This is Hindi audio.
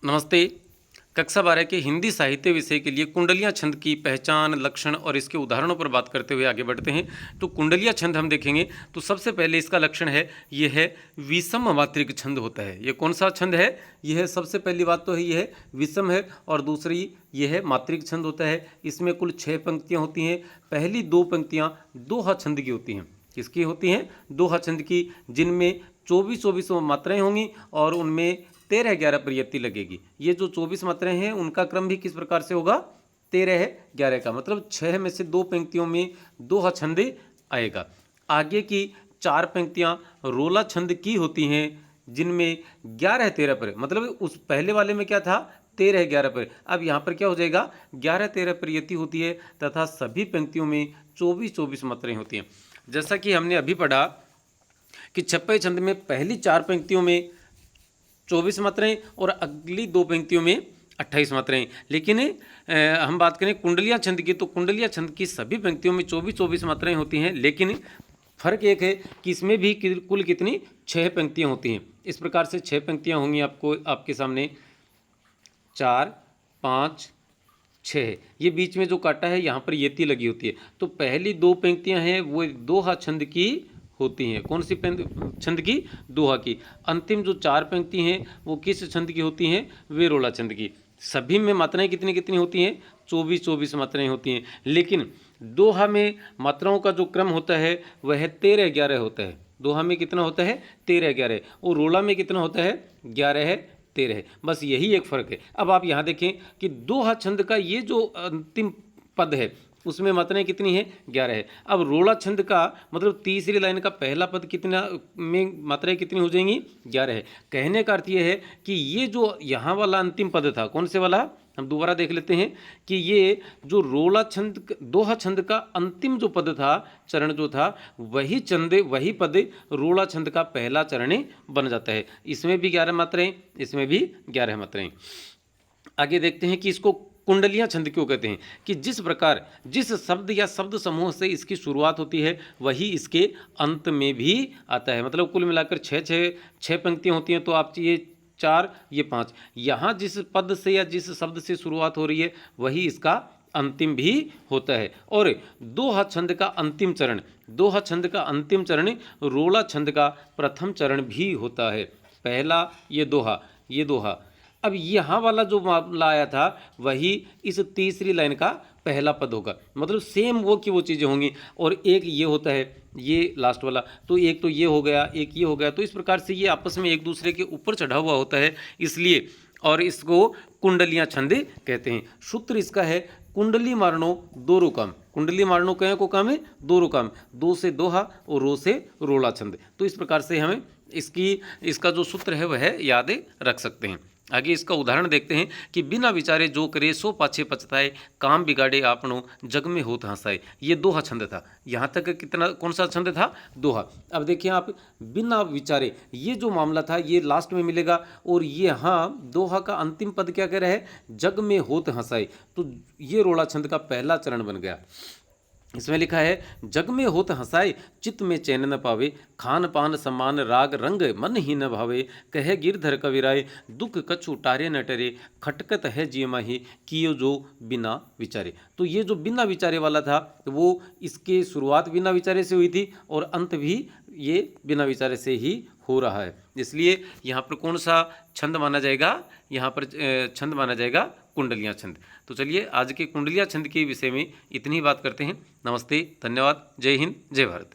नमस्ते। कक्षा 12 के हिंदी साहित्य विषय के लिए कुंडलियाँ छंद की पहचान, लक्षण और इसके उदाहरणों पर बात करते हुए आगे बढ़ते हैं। तो कुंडलियाँ छंद हम देखेंगे तो सबसे पहले इसका लक्षण है, ये है विषम मात्रिक छंद होता है। ये कौन सा छंद है? यह है, सबसे पहली बात तो है ये है विषम है, और दूसरी ये है मात्रिक छंद होता है। इसमें कुल 6 पंक्तियाँ होती हैं। पहली 2 पंक्तियाँ दोहा छंद की होती हैं। किसकी होती हैं? दोहा छंद की, जिनमें 24-24 मात्राएं होंगी और उनमें 13-11 प्रयत्ति लगेगी। ये जो 24 मात्राएं हैं उनका क्रम भी किस प्रकार से होगा? 13-11 का, मतलब 6 में से 2 पंक्तियों में दोहा छंद आएगा। आगे की 4 पंक्तियां रोला छंद की होती हैं, जिनमें 11-13 पर, मतलब उस पहले वाले में क्या था? 13-11 पर। अब यहाँ पर क्या हो जाएगा? 11-13 प्रयत्ति होती है तथा सभी पंक्तियों में 24-24 मात्राएं होती हैं। जैसा कि हमने अभी पढ़ा कि छप्पे छंद में पहली 4 पंक्तियों में 24 मात्राएं और अगली 2 पंक्तियों में 28 मात्राएं। लेकिन हम बात करें कुंडलिया छंद की, तो कुंडलिया छंद की सभी पंक्तियों में 24-24 मात्राएं होती हैं, लेकिन फर्क एक है कि इसमें भी कुल कितनी? 6 पंक्तियां होती हैं। इस प्रकार से 6 पंक्तियां होंगी आपको आपके सामने, 4, 5, 6। ये बीच में जो काटा है यहाँ पर येती लगी होती है। तो पहली 2 पंक्तियां हैं वो दोहा छंद की होती हैं। कौन सी छंद की? दोहा की। अंतिम जो 4 पंक्ति हैं वो किस छंद की होती हैं? वे रोला छंद की। सभी में मात्राएं कितनी कितनी होती हैं? 24-24 मात्राएं होती हैं। लेकिन दोहा में मात्राओं का जो क्रम होता है वह 13-11 होता है। दोहा में कितना होता है? 13-11, और रोला में कितना होता है? 11-13। बस यही एक फ़र्क है। अब आप यहाँ देखें कि दोहा छंद का ये जो अंतिम पद है उसमें मात्राएं कितनी है? 11 है। अब रोला छंद का मतलब तीसरी लाइन का पहला पद कितना में मात्राएं कितनी हो जाएंगी? 11 है। कहने का अर्थ ये है कि ये जो यहाँ वाला अंतिम पद था, कौन से वाला? हम दोबारा देख लेते हैं कि ये जो रोला छंद दोहा छंद का अंतिम जो पद था, चरण जो था, वही पद रोला छंद का पहला चरण बन जाता है। इसमें भी 11 मात्राएं, इसमें भी 11 मात्राएं। आगे देखते हैं कि इसको कुंडलियाँ छंद क्यों कहते हैं। कि जिस प्रकार जिस शब्द या शब्द समूह से इसकी शुरुआत होती है वही इसके अंत में भी आता है। मतलब कुल मिलाकर 6 पंक्तियाँ होती हैं, तो आप ये 4, ये 5, यहाँ जिस पद से या जिस शब्द से शुरुआत हो रही है वही इसका अंतिम भी होता है। और दोहा छंद का अंतिम चरण, दोहा छंद का अंतिम चरण रोला छंद का प्रथम चरण भी होता है। पहला ये दोहा। अब यहाँ वाला जो मामला आया था वही इस तीसरी लाइन का पहला पद होगा। मतलब सेम वो की वो चीज़ें होंगी। और एक ये होता है, ये लास्ट वाला, तो एक तो ये हो गया, एक ये हो गया। तो इस प्रकार से ये आपस में एक दूसरे के ऊपर चढ़ा हुआ होता है, इसलिए और इसको कुंडलियाँ छंद कहते हैं। सूत्र इसका है कुंडली मारनो दो रुकाम। कुंडली मारनो कहें को काम है? 2 रुकाम। 2 से दोहा और रो से रोला छंद। तो इस प्रकार से हमें इसका जो सूत्र है वह याद रख सकते हैं। आगे इसका उदाहरण देखते हैं कि बिना विचारे जो करे सो पाछे पछताए, काम बिगाड़े आपनो जग में होत हंसाए। ये दोहा छंद था। यहाँ तक कितना, कौन सा छंद था? दोहा। अब देखिए आप, बिना विचारे, ये जो मामला था ये लास्ट में मिलेगा, और ये यहाँ दोहा का अंतिम पद क्या कह रहा है? जग में होत हंसाए। तो ये रोला छंद का पहला चरण बन गया। इसमें लिखा है, जग में होत हंसाए चित्त में चैन न पावे, खान पान सम्मान राग रंग मन ही न भावे, कहे गिरधर कविराय दुख कछु टारे न टरे, खटकत है जियमाही कियो जो बिना विचारे। तो ये जो बिना विचारे वाला था वो इसके शुरुआत बिना विचारे से हुई थी और अंत भी ये बिना विचारे से ही हो रहा है। इसलिए यहाँ पर कौन सा छंद माना जाएगा? यहाँ पर छंद माना जाएगा कुंडलियाँ छंद। तो चलिए आज के कुंडलियाँ छंद के विषय में इतनी ही बात करते हैं। नमस्ते, धन्यवाद, जय हिंद, जय भारत।